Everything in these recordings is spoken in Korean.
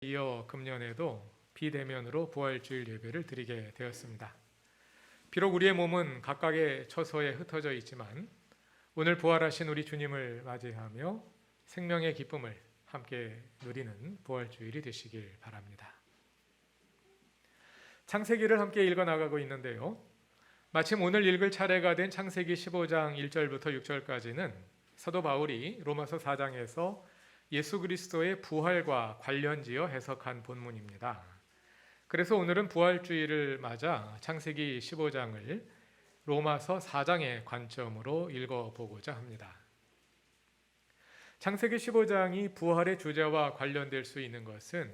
이어 금년에도 비대면으로 부활주일 예배를 드리게 되었습니다. 비록 우리의 몸은 각각의 처소에 흩어져 있지만 오늘 부활하신 우리 주님을 맞이하며 생명의 기쁨을 함께 누리는 부활주일이 되시길 바랍니다. 창세기를 함께 읽어나가고 있는데요. 마침 오늘 읽을 차례가 된 창세기 15장 1절부터 6절까지는 사도 바울이 로마서 4장에서 예수 그리스도의 부활과 관련지어 해석한 본문입니다. 그래서 오늘은 부활주일을 맞아 창세기 15장을 로마서 4장의 관점으로 읽어보고자 합니다. 창세기 15장이 부활의 주제와 관련될 수 있는 것은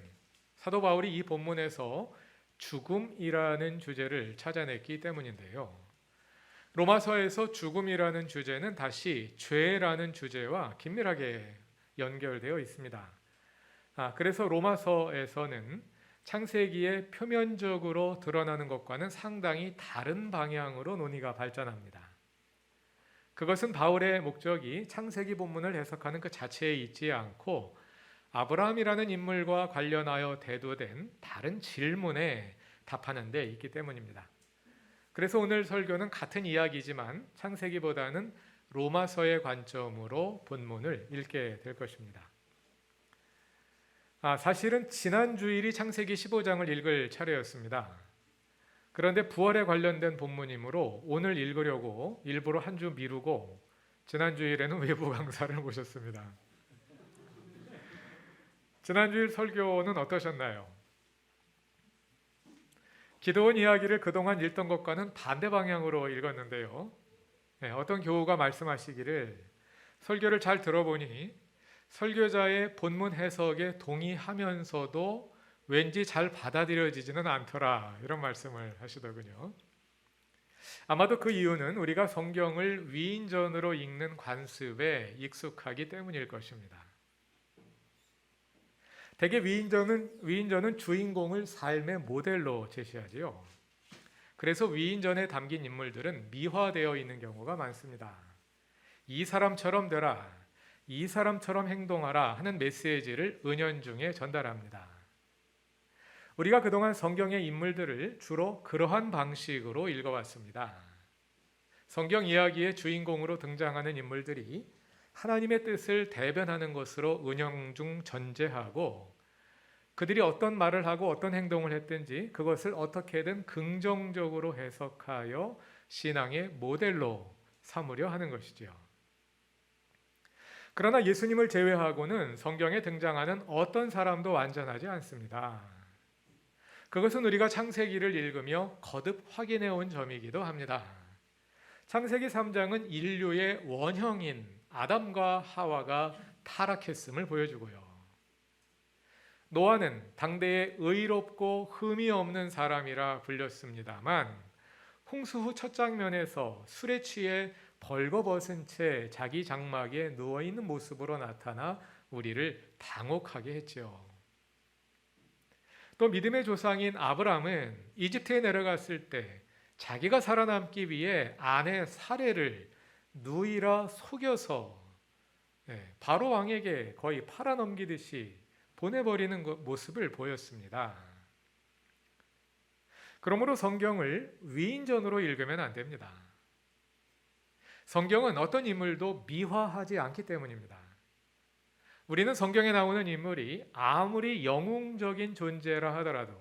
사도 바울이 이 본문에서 죽음이라는 주제를 찾아냈기 때문인데요. 로마서에서 죽음이라는 주제는 다시 죄라는 주제와 긴밀하게 연결되어 있습니다. 그래서 로마서에서는 창세기에 표면적으로 드러나는 것과는 상당히 다른 방향으로 논의가 발전합니다. 그것은 바울의 목적이 창세기 본문을 해석하는 그 자체에 있지 않고 아브라함이라는 인물과 관련하여 대두된 다른 질문에 답하는 데 있기 때문입니다. 그래서 오늘 설교는 같은 이야기지만 창세기보다는 로마서의 관점으로 본문을 읽게 될 것입니다. 사실은 지난 주일이 창세기 15장을 읽을 차례였습니다. 그런데 부활에 관련된 본문이므로 오늘 읽으려고 일부러 한 주 미루고 지난 주일에는 외부 강사를 모셨습니다. 지난 주일 설교는 어떠셨나요? 기도원 이야기를 그동안 읽던 것과는 반대 방향으로 읽었는데요. 어떤 교우가 말씀하시기를 설교를 잘 들어보니 설교자의 본문 해석에 동의하면서도 왠지 잘 받아들여지지는 않더라, 이런 말씀을 하시더군요. 아마도 그 이유는 우리가 성경을 위인전으로 읽는 관습에 익숙하기 때문일 것입니다. 대개 위인전은 주인공을 삶의 모델로 제시하지요. 그래서 위인전에 담긴 인물들은 미화되어 있는 경우가 많습니다. 이 사람처럼 되라, 이 사람처럼 행동하라 하는 메시지를 은연중에 전달합니다. 우리가 그동안 성경의 인물들을 주로 그러한 방식으로 읽어왔습니다. 성경 이야기의 주인공으로 등장하는 인물들이 하나님의 뜻을 대변하는 것으로 은연중 전제하고 그들이 어떤 말을 하고 어떤 행동을 했든지 그것을 어떻게든 긍정적으로 해석하여 신앙의 모델로 삼으려 하는 것이지요. 그러나 예수님을 제외하고는 성경에 등장하는 어떤 사람도 완전하지 않습니다. 그것은 우리가 창세기를 읽으며 거듭 확인해 온 점이기도 합니다. 창세기 3장은 인류의 원형인 아담과 하와가 타락했음을 보여주고요. 노아는 당대에 의롭고 흠이 없는 사람이라 불렸습니다만 홍수 후 첫 장면에서 술에 취해 벌거벗은 채 자기 장막에 누워있는 모습으로 나타나 우리를 당혹하게 했죠. 또 믿음의 조상인 아브람은 이집트에 내려갔을 때 자기가 살아남기 위해 아내 사레를 누이라 속여서 바로 왕에게 거의 팔아넘기듯이 보내버리는 모습을 보였습니다. 그러므로 성경을 위인전으로 읽으면 안 됩니다. 성경은 어떤 인물도 미화하지 않기 때문입니다. 우리는 성경에 나오는 인물이 아무리 영웅적인 존재라 하더라도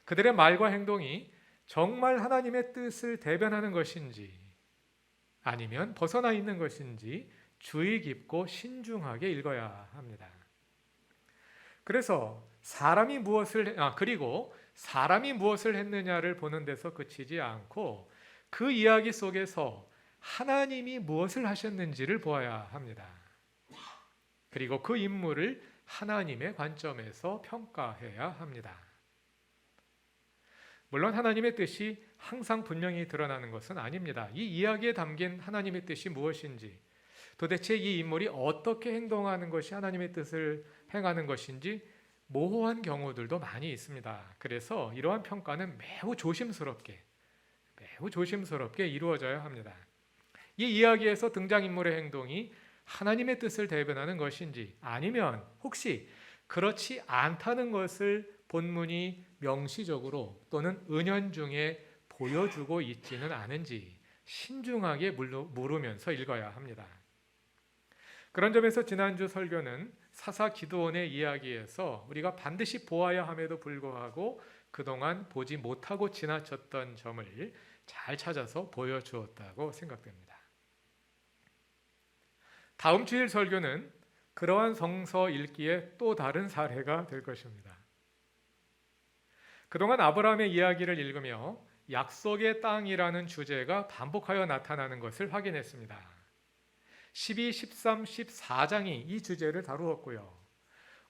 그들의 말과 행동이 정말 하나님의 뜻을 대변하는 것인지 아니면 벗어나 있는 것인지 주의 깊고 신중하게 읽어야 합니다. 그래서 사람이 무엇을 했느냐를 보는 데서 그치지 않고 그 이야기 속에서 하나님이 무엇을 하셨는지를 보아야 합니다. 그리고 그 인물을 하나님의 관점에서 평가해야 합니다. 물론 하나님의 뜻이 항상 분명히 드러나는 것은 아닙니다. 이 이야기에 담긴 하나님의 뜻이 무엇인지, 도대체 이 인물이 어떻게 행동하는 것이 하나님의 뜻을 행하는 것인지 모호한 경우들도 많이 있습니다. 그래서 이러한 평가는 매우 조심스럽게 이루어져야 합니다. 이 이야기에서 등장인물의 행동이 하나님의 뜻을 대변하는 것인지 아니면 혹시 그렇지 않다는 것을 본문이 명시적으로 또는 은연중에 보여주고 있지는 않은지 신중하게 물으면서 읽어야 합니다. 그런 점에서 지난주 설교는 사사 기드온의 이야기에서 우리가 반드시 보아야 함에도 불구하고 그동안 보지 못하고 지나쳤던 점을 잘 찾아서 보여주었다고 생각됩니다. 다음 주일 설교는 그러한 성서 읽기의 또 다른 사례가 될 것입니다. 그동안 아브라함의 이야기를 읽으며 약속의 땅이라는 주제가 반복하여 나타나는 것을 확인했습니다. 12, 13, 14장이 이 주제를 다루었고요.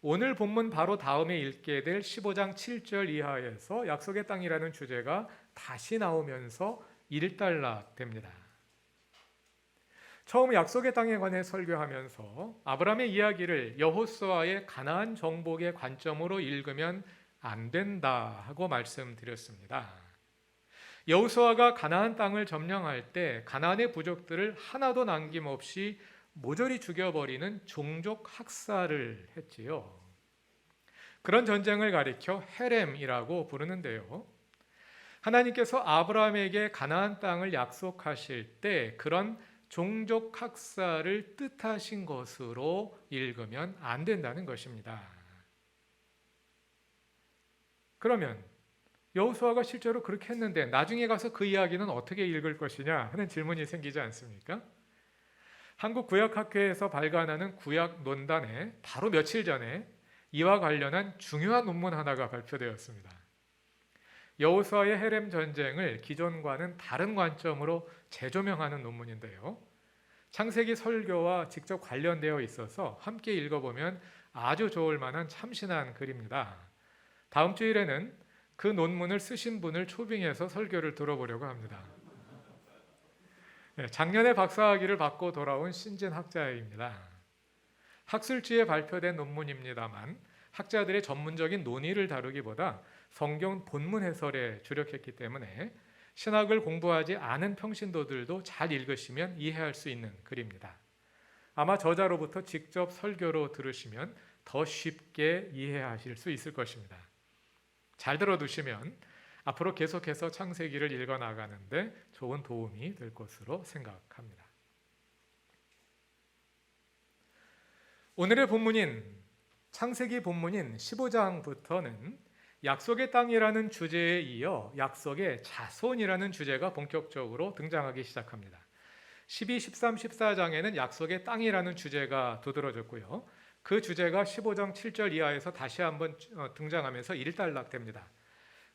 오늘 본문 바로 다음에 읽게 될 15장 7절 이하에서 약속의 땅이라는 주제가 다시 나오면서 일단락됩니다. 처음 약속의 땅에 관해 설교하면서 아브라함의 이야기를 여호수아의 가나안 정복의 관점으로 읽으면 안 된다 하고 말씀드렸습니다. 여호수아가 가나안 땅을 점령할 때 가나안의 부족들을 하나도 남김없이 모조리 죽여버리는 종족 학살을 했지요. 그런 전쟁을 가리켜 헤렘이라고 부르는데요. 하나님께서 아브라함에게 가나안 땅을 약속하실 때 그런 종족 학살을 뜻하신 것으로 읽으면 안 된다는 것입니다. 그러면 여호수아가 실제로 그렇게 했는데 나중에 가서 그 이야기는 어떻게 읽을 것이냐 하는 질문이 생기지 않습니까? 한국구약학회에서 발간하는 구약 논단에 바로 며칠 전에 이와 관련한 중요한 논문 하나가 발표되었습니다. 여호수아의 헤렘 전쟁을 기존과는 다른 관점으로 재조명하는 논문인데요. 창세기 설교와 직접 관련되어 있어서 함께 읽어보면 아주 좋을 만한 참신한 글입니다. 다음 주일에는 그 논문을 쓰신 분을 초빙해서 설교를 들어보려고 합니다. 작년에 박사학위를 받고 돌아온 신진 학자입니다. 학술지에 발표된 논문입니다만 학자들의 전문적인 논의를 다루기보다 성경 본문 해설에 주력했기 때문에 신학을 공부하지 않은 평신도들도 잘 읽으시면 이해할 수 있는 글입니다. 아마 저자로부터 직접 설교로 들으시면 더 쉽게 이해하실 수 있을 것입니다. 잘 들어두시면 앞으로 계속해서 창세기를 읽어나가는데 좋은 도움이 될 것으로 생각합니다. 오늘의 본문인 창세기 본문인 15장부터는 약속의 땅이라는 주제에 이어 약속의 자손이라는 주제가 본격적으로 등장하기 시작합니다. 12, 13, 14장에는 약속의 땅이라는 주제가 두드러졌고요. 그 주제가 15장 7절 이하에서 다시 한번 등장하면서 일단락됩니다.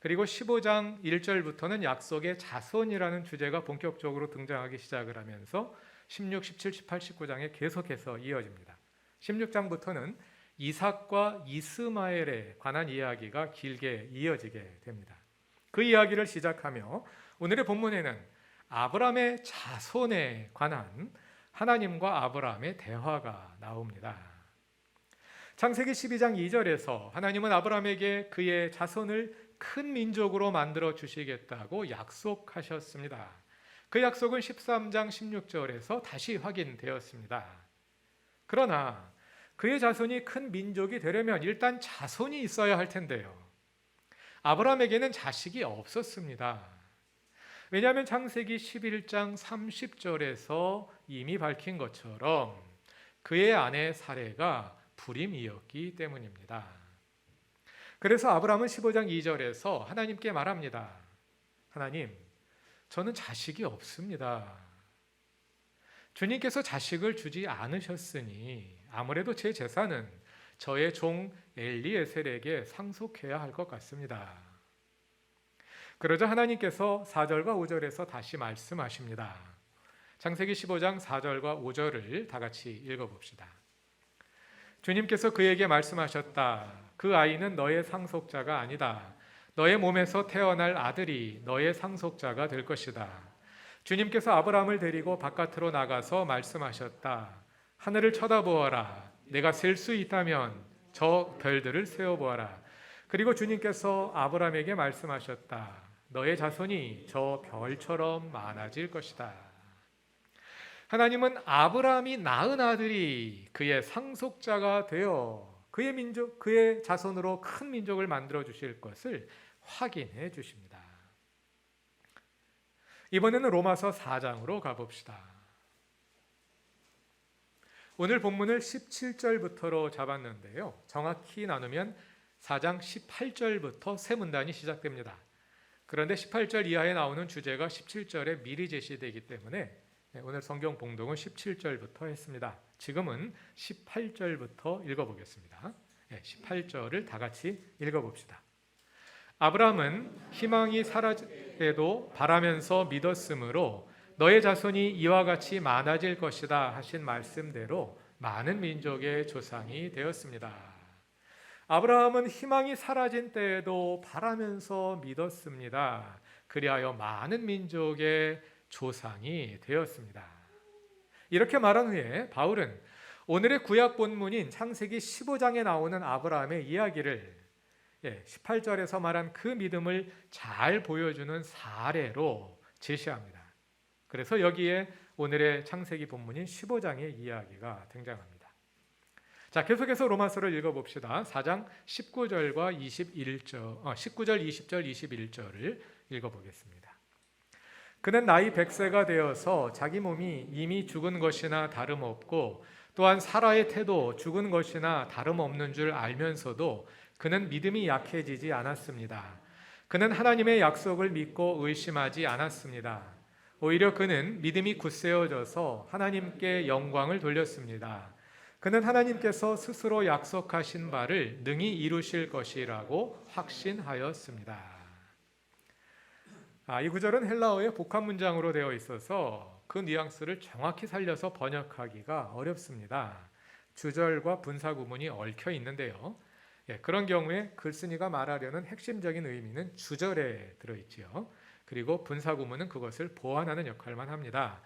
그리고 15장 1절부터는 약속의 자손이라는 주제가 본격적으로 등장하기 시작을 하면서 16, 17, 18, 19장에 계속해서 이어집니다. 16장부터는 이삭과 이스마엘에 관한 이야기가 길게 이어지게 됩니다. 그 이야기를 시작하며 오늘의 본문에는 아브라함의 자손에 관한 하나님과 아브라함의 대화가 나옵니다. 창세기 12장 2절에서 하나님은 아브라함에게 그의 자손을 큰 민족으로 만들어 주시겠다고 약속하셨습니다. 그 약속은 13장 16절에서 다시 확인되었습니다. 그러나 그의 자손이 큰 민족이 되려면 일단 자손이 있어야 할 텐데요. 아브라함에게는 자식이 없었습니다. 왜냐하면 창세기 11장 30절에서 이미 밝힌 것처럼 그의 아내 사레가 불임이었기 때문입니다. 그래서 아브라함은 15장 2절에서 하나님께 말합니다. 하나님, 저는 자식이 없습니다. 주님께서 자식을 주지 않으셨으니 아무래도 제 재산은 저의 종 엘리에셀에게 상속해야 할 것 같습니다. 그러자 하나님께서 4절과 5절에서 다시 말씀하십니다. 창세기 15장 4절과 5절을 다 같이 읽어봅시다. 주님께서 그에게 말씀하셨다. 그 아이는 너의 상속자가 아니다. 너의 몸에서 태어날 아들이 너의 상속자가 될 것이다. 주님께서 아브라함을 데리고 바깥으로 나가서 말씀하셨다. 하늘을 쳐다보아라. 내가 셀 수 있다면 저 별들을 세어보아라. 그리고 주님께서 아브라함에게 말씀하셨다. 너의 자손이 저 별처럼 많아질 것이다. 하나님은 아브라함이 낳은 아들이 그의 상속자가 되어 그의 민족, 그의 자손으로 큰 민족을 만들어 주실 것을 확인해 주십니다. 이번에는 로마서 4장으로 가봅시다. 오늘 본문을 17절부터로 잡았는데요. 정확히 나누면 4장 18절부터 세 문단이 시작됩니다. 그런데 18절 이하에 나오는 주제가 17절에 미리 제시되기 때문에 오늘 성경 봉독은 17절부터 했습니다. 지금은 18절부터 읽어보겠습니다. 18절을 다 같이 읽어봅시다. 아브라함은 희망이 사라져도 바라면서 믿었으므로 너의 자손이 이와 같이 많아질 것이다 하신 말씀대로 많은 민족의 조상이 되었습니다. 아브라함은 희망이 사라진 때에도 바라면서 믿었습니다. 그리하여 많은 민족의 조상이 되었습니다. 이렇게 말한 후에 바울은 오늘의 구약 본문인 창세기 15장에 나오는 아브라함의 이야기를 18절에서 말한 그 믿음을 잘 보여주는 사례로 제시합니다. 그래서 여기에 오늘의 창세기 본문인 15장의 이야기가 등장합니다. 자, 계속해서 로마서를 읽어봅시다. 4장 19절과 21절, 19절, 20절, 21절을 읽어보겠습니다. 그는 나이 100세가 되어서 자기 몸이 이미 죽은 것이나 다름없고 또한 사라의 태도 죽은 것이나 다름없는 줄 알면서도 그는 믿음이 약해지지 않았습니다. 그는 하나님의 약속을 믿고 의심하지 않았습니다. 오히려 그는 믿음이 굳세어져서 하나님께 영광을 돌렸습니다. 그는 하나님께서 스스로 약속하신 바를 능히 이루실 것이라고 확신하였습니다. 이 구절은 헬라어의 복합 문장으로 되어 있어서 그 뉘앙스를 정확히 살려서 번역하기가 어렵습니다. 주절과 분사 구문이 얽혀 있는데요. 그런 경우에 글쓴이가 말하려는 핵심적인 의미는 주절에 들어있지요. 그리고 분사 구문은 그것을 보완하는 역할만 합니다.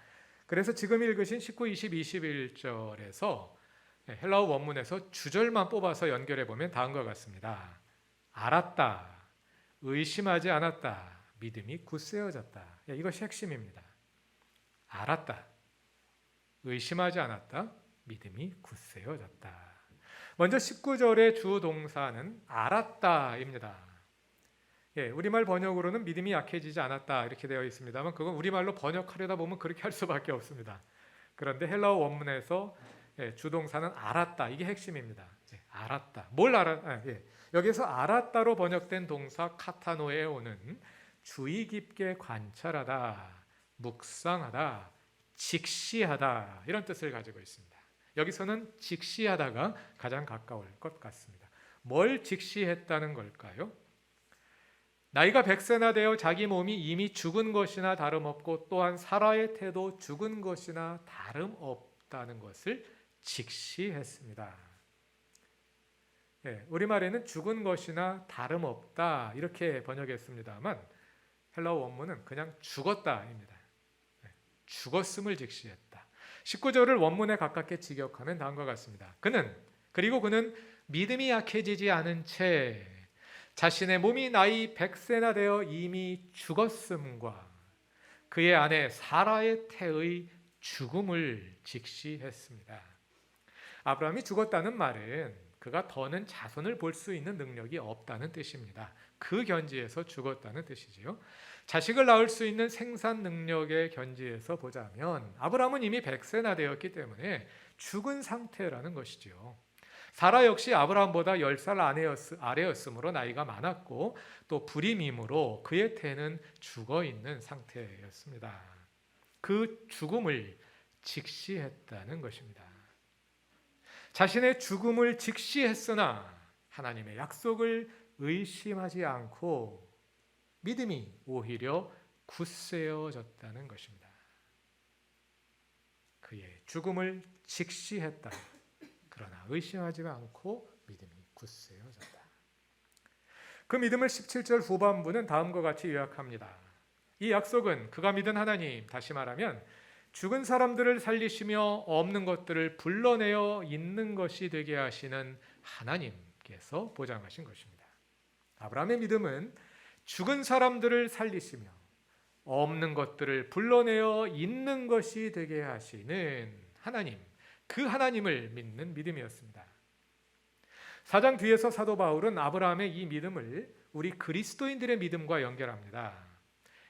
그래서 지금 읽으신 19, 20, 21절에서 헬라어 원문에서 주절만 뽑아서 연결해 보면 다음과 같습니다. 알았다, 의심하지 않았다, 믿음이 굳세어졌다. 이것이 핵심입니다. 알았다, 의심하지 않았다, 믿음이 굳세어졌다. 먼저 19절의 주 동사는 알았다입니다. 우리말 번역으로는 믿음이 약해지지 않았다 이렇게 되어 있습니다만 그건 우리말로 번역하려다 보면 그렇게 할 수밖에 없습니다. 그런데 헬라어 원문에서 주동사는 알았다, 이게 핵심입니다. 알았다. 뭘 알았다? 여기서 알았다로 번역된 동사 카타노에 오는 주의 깊게 관찰하다, 묵상하다, 직시하다 이런 뜻을 가지고 있습니다. 여기서는 직시하다가 가장 가까울 것 같습니다. 뭘 직시했다는 걸까요? 나이가 100세나 되어 자기 몸이 이미 죽은 것이나 다름없고 또한 사라의 태도 죽은 것이나 다름없다는 것을 직시했습니다. 우리말에는 죽은 것이나 다름없다 이렇게 번역했습니다만 헬라어 원문은 그냥 죽었다입니다. 죽었음을 직시했다. 19절을 원문에 가깝게 직역하면 다음과 같습니다. 그리고 그는 믿음이 약해지지 않은 채 자신의 몸이 나이 100세나 되어 이미 죽었음과 그의 아내 사라의 태의 죽음을 직시했습니다. 아브라함이 죽었다는 말은 그가 더는 자손을 볼 수 있는 능력이 없다는 뜻입니다. 그 견지에서 죽었다는 뜻이지요. 자식을 낳을 수 있는 생산 능력의 견지에서 보자면 아브라함은 이미 100세나 되었기 때문에 죽은 상태라는 것이지요. 사라 역시 아브라함보다 10살 아래였으므로 나이가 많았고 또 불임이므로 그의 태는 죽어있는 상태였습니다. 그 죽음을 직시했다는 것입니다. 자신의 죽음을 직시했으나 하나님의 약속을 의심하지 않고 믿음이 오히려 굳세어졌다는 것입니다. 그의 죽음을 직시했다. 그러나 의심하지 않고 믿음이 굳세어졌다. 그 믿음을 17절 후반부는 다음과 같이 요약합니다. 이 약속은 그가 믿은 하나님, 다시 말하면 죽은 사람들을 살리시며 없는 것들을 불러내어 있는 것이 되게 하시는 하나님께서 보장하신 것입니다. 아브라함의 믿음은 죽은 사람들을 살리시며 없는 것들을 불러내어 있는 것이 되게 하시는 하나님, 그 하나님을 믿는 믿음이었습니다. 4장 뒤에서 사도 바울은 아브라함의 이 믿음을 우리 그리스도인들의 믿음과 연결합니다.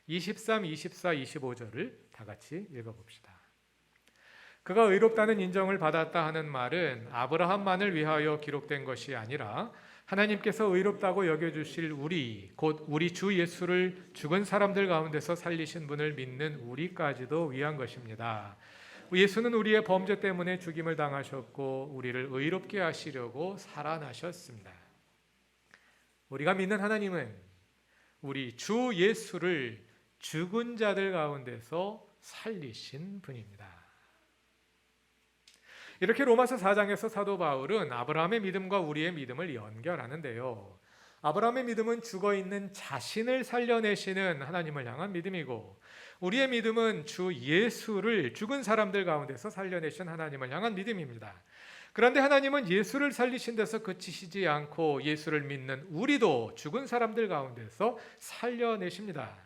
23, 24, 25절을 다 같이 읽어봅시다. 그가 의롭다는 인정을 받았다 하는 말은 아브라함만을 위하여 기록된 것이 아니라 하나님께서 의롭다고 여겨주실 우리, 곧 우리 주 예수를 죽은 사람들 가운데서 살리신 분을 믿는 우리까지도 위한 것입니다. 예수는 우리의 범죄 때문에 죽임을 당하셨고 우리를 의롭게 하시려고 살아나셨습니다. 우리가 믿는 하나님은 우리 주 예수를 죽은 자들 가운데서 살리신 분입니다. 이렇게 로마서 4장에서 사도 바울은 아브라함의 믿음과 우리의 믿음을 연결하는데요. 아브라함의 믿음은 죽어있는 자신을 살려내시는 하나님을 향한 믿음이고, 우리의 믿음은 주 예수를 죽은 사람들 가운데서 살려내신 하나님을 향한 믿음입니다. 그런데 하나님은 예수를 살리신 데서 그치시지 않고 예수를 믿는 우리도 죽은 사람들 가운데서 살려내십니다.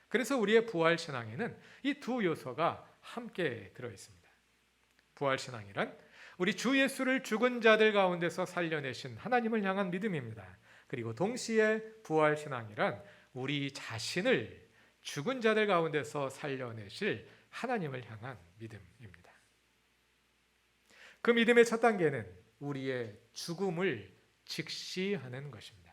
그래서 우리의 부활신앙에는 이 두 요소가 함께 들어있습니다. 부활신앙이란 우리 주 예수를 죽은 자들 가운데서 살려내신 하나님을 향한 믿음입니다. 그리고 동시에 부활신앙이란 우리 자신을 죽은 자들 가운데서 살려내실 하나님을 향한 믿음입니다. 그 믿음의 첫 단계는 우리의 죽음을 직시하는 것입니다.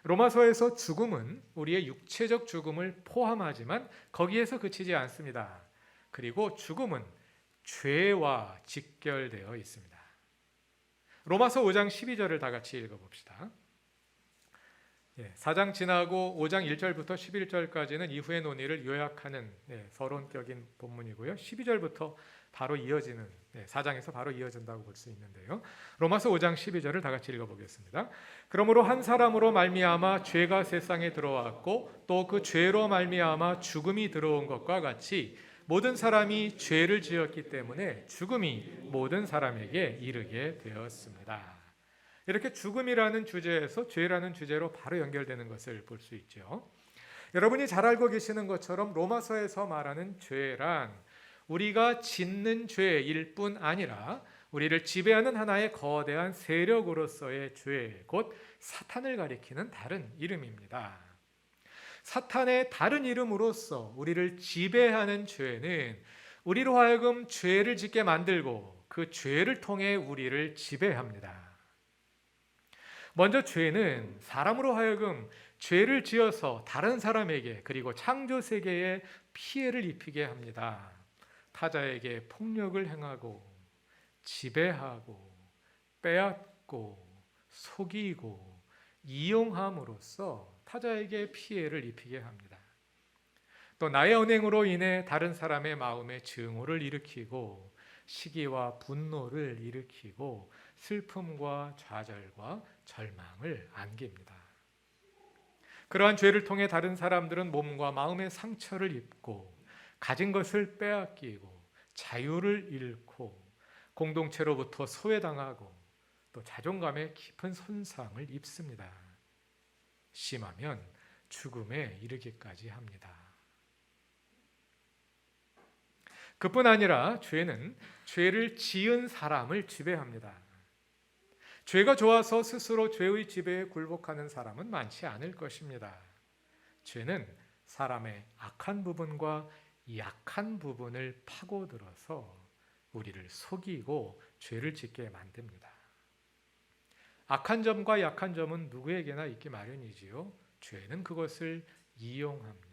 로마서에서 죽음은 우리의 육체적 죽음을 포함하지만 거기에서 그치지 않습니다. 그리고 죽음은 죄와 직결되어 있습니다. 로마서 5장 12절을 다 같이 읽어봅시다. 4장 지나고 5장 1절부터 11절까지는 이후의 논의를 요약하는 서론격인 본문이고요. 12절부터 바로 이어지는 4장에서 바로 이어진다고 볼 수 있는데요. 로마서 5장 12절을 다 같이 읽어보겠습니다. 그러므로 한 사람으로 말미암아 죄가 세상에 들어왔고 또 그 죄로 말미암아 죽음이 들어온 것과 같이 모든 사람이 죄를 지었기 때문에 죽음이 모든 사람에게 이르게 되었습니다. 이렇게 죽음이라는 주제에서 죄라는 주제로 바로 연결되는 것을 볼 수 있죠. 여러분이 잘 알고 계시는 것처럼 로마서에서 말하는 죄란 우리가 짓는 죄일 뿐 아니라 우리를 지배하는 하나의 거대한 세력으로서의 죄, 곧 사탄을 가리키는 다른 이름입니다. 사탄의 다른 이름으로서 우리를 지배하는 죄는 우리로 하여금 죄를 짓게 만들고 그 죄를 통해 우리를 지배합니다. 먼저 죄는 사람으로 하여금 죄를 지어서 다른 사람에게 그리고 창조 세계에 피해를 입히게 합니다. 타자에게 폭력을 행하고 지배하고 빼앗고 속이고 이용함으로써 타자에게 피해를 입히게 합니다. 또 나의 언행으로 인해 다른 사람의 마음에 증오를 일으키고 시기와 분노를 일으키고 슬픔과 좌절과 절망을 안깁니다. 그러한 죄를 통해 다른 사람들은 몸과 마음의 상처를 입고 가진 것을 빼앗기고 자유를 잃고 공동체로부터 소외당하고 또 자존감에 깊은 손상을 입습니다. 심하면 죽음에 이르기까지 합니다. 그뿐 아니라 죄는 죄를 지은 사람을 지배합니다. 죄가 좋아서 스스로 죄의 지배에 굴복하는 사람은 많지 않을 것입니다. 죄는 사람의 악한 부분과 약한 부분을 파고들어서 우리를 속이고 죄를 짓게 만듭니다. 악한 점과 약한 점은 누구에게나 있기 마련이지요. 죄는 그것을 이용합니다.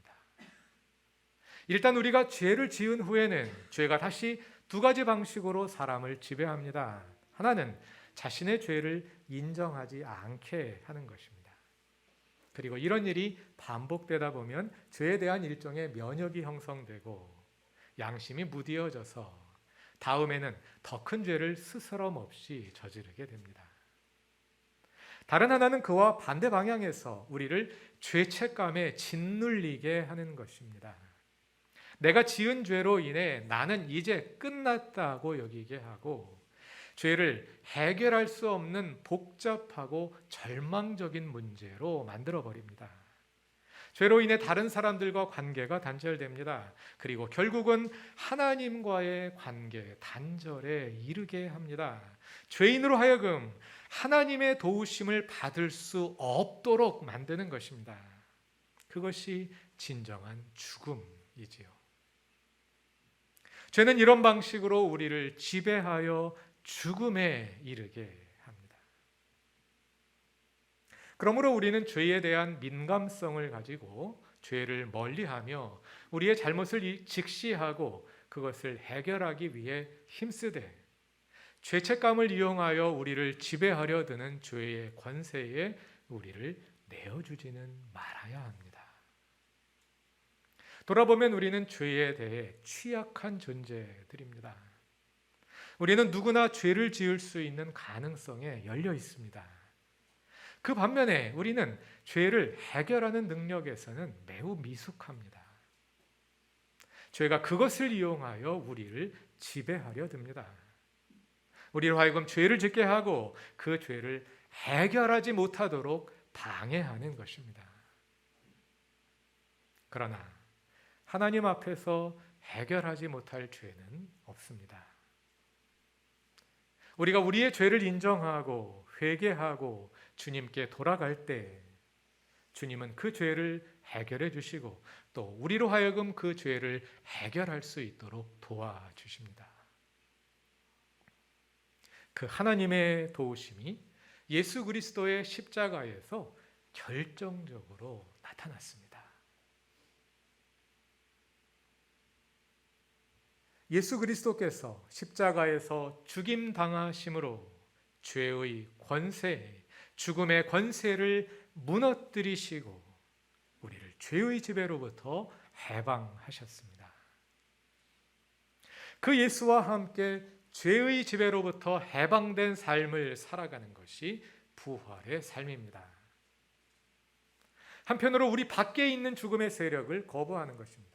일단 우리가 죄를 지은 후에는 죄가 다시 두 가지 방식으로 사람을 지배합니다. 하나는 자신의 죄를 인정하지 않게 하는 것입니다. 그리고 이런 일이 반복되다 보면 죄에 대한 일종의 면역이 형성되고 양심이 무디어져서 다음에는 더 큰 죄를 스스럼 없이 저지르게 됩니다. 다른 하나는 그와 반대 방향에서 우리를 죄책감에 짓눌리게 하는 것입니다. 내가 지은 죄로 인해 나는 이제 끝났다고 여기게 하고 죄를 해결할 수 없는 복잡하고 절망적인 문제로 만들어버립니다. 죄로 인해 다른 사람들과 관계가 단절됩니다. 그리고 결국은 하나님과의 관계 단절에 이르게 합니다. 죄인으로 하여금 하나님의 도우심을 받을 수 없도록 만드는 것입니다. 그것이 진정한 죽음이지요. 죄는 이런 방식으로 우리를 지배하여 죽음에 이르게 합니다. 그러므로 우리는 죄에 대한 민감성을 가지고 죄를 멀리하며 우리의 잘못을 직시하고 그것을 해결하기 위해 힘쓰되 죄책감을 이용하여 우리를 지배하려 드는 죄의 권세에 우리를 내어주지는 말아야 합니다. 돌아보면 우리는 죄에 대해 취약한 존재들입니다. 우리는 누구나 죄를 지을 수 있는 가능성에 열려 있습니다. 그 반면에 우리는 죄를 해결하는 능력에서는 매우 미숙합니다. 죄가 그것을 이용하여 우리를 지배하려 듭니다. 우리로 하여금 죄를 짓게 하고 그 죄를 해결하지 못하도록 방해하는 것입니다. 그러나 하나님 앞에서 해결하지 못할 죄는 없습니다. 우리가 우리의 죄를 인정하고 회개하고 주님께 돌아갈 때 주님은 그 죄를 해결해 주시고 또 우리로 하여금 그 죄를 해결할 수 있도록 도와주십니다. 그 하나님의 도우심이 예수 그리스도의 십자가에서 결정적으로 나타났습니다. 예수 그리스도께서 십자가에서 죽임 당하심으로 죄의 권세, 죽음의 권세를 무너뜨리시고 우리를 죄의 지배로부터 해방하셨습니다. 그 예수와 함께 죄의 지배로부터 해방된 삶을 살아가는 것이 부활의 삶입니다. 한편으로 우리 밖에 있는 죽음의 세력을 거부하는 것입니다.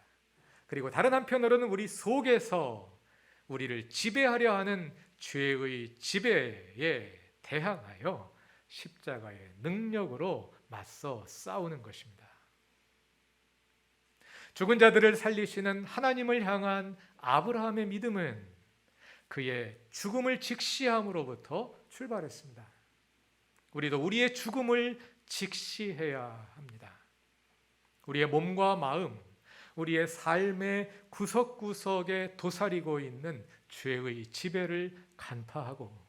그리고 다른 한편으로는 우리 속에서 우리를 지배하려 하는 죄의 지배에 대항하여 십자가의 능력으로 맞서 싸우는 것입니다. 죽은 자들을 살리시는 하나님을 향한 아브라함의 믿음은 그의 죽음을 직시함으로부터 출발했습니다. 우리도 우리의 죽음을 직시해야 합니다. 우리의 몸과 마음, 우리의 삶의 구석구석에 도사리고 있는 죄의 지배를 간파하고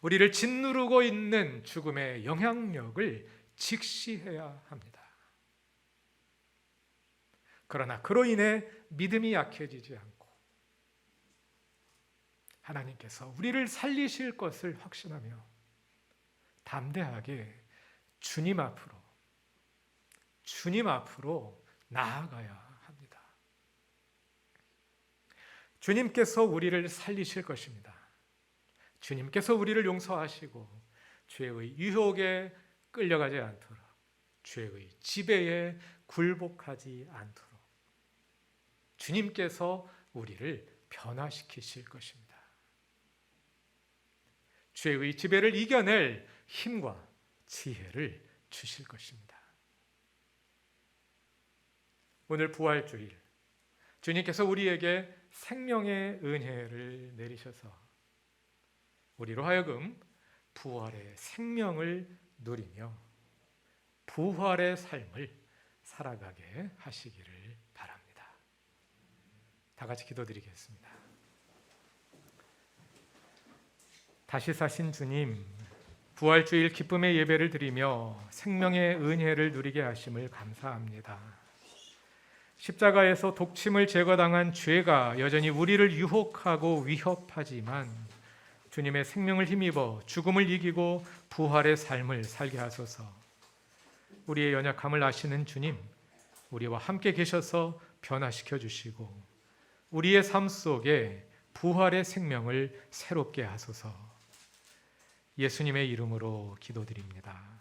우리를 짓누르고 있는 죽음의 영향력을 직시해야 합니다. 그러나 그로 인해 믿음이 약해지지 않고 하나님께서 우리를 살리실 것을 확신하며 담대하게 주님 앞으로 나아가야 합니다. 주님께서 우리를 살리실 것입니다. 주님께서 우리를 용서하시고 죄의 유혹에 끌려가지 않도록 죄의 지배에 굴복하지 않도록 주님께서 우리를 변화시키실 것입니다. 죄의 지배를 이겨낼 힘과 지혜를 주실 것입니다. 오늘 부활주일 주님께서 우리에게 생명의 은혜를 내리셔서 우리로 하여금 부활의 생명을 누리며 부활의 삶을 살아가게 하시기를 바랍니다. 다 같이 기도드리겠습니다. 다시 사신 주님, 부활주일 기쁨의 예배를 드리며 생명의 은혜를 누리게 하심을 감사합니다. 십자가에서 독침을 제거당한 죄가 여전히 우리를 유혹하고 위협하지만 주님의 생명을 힘입어 죽음을 이기고 부활의 삶을 살게 하소서. 우리의 연약함을 아시는 주님, 우리와 함께 계셔서 변화시켜 주시고 우리의 삶 속에 부활의 생명을 새롭게 하소서. 예수님의 이름으로 기도드립니다.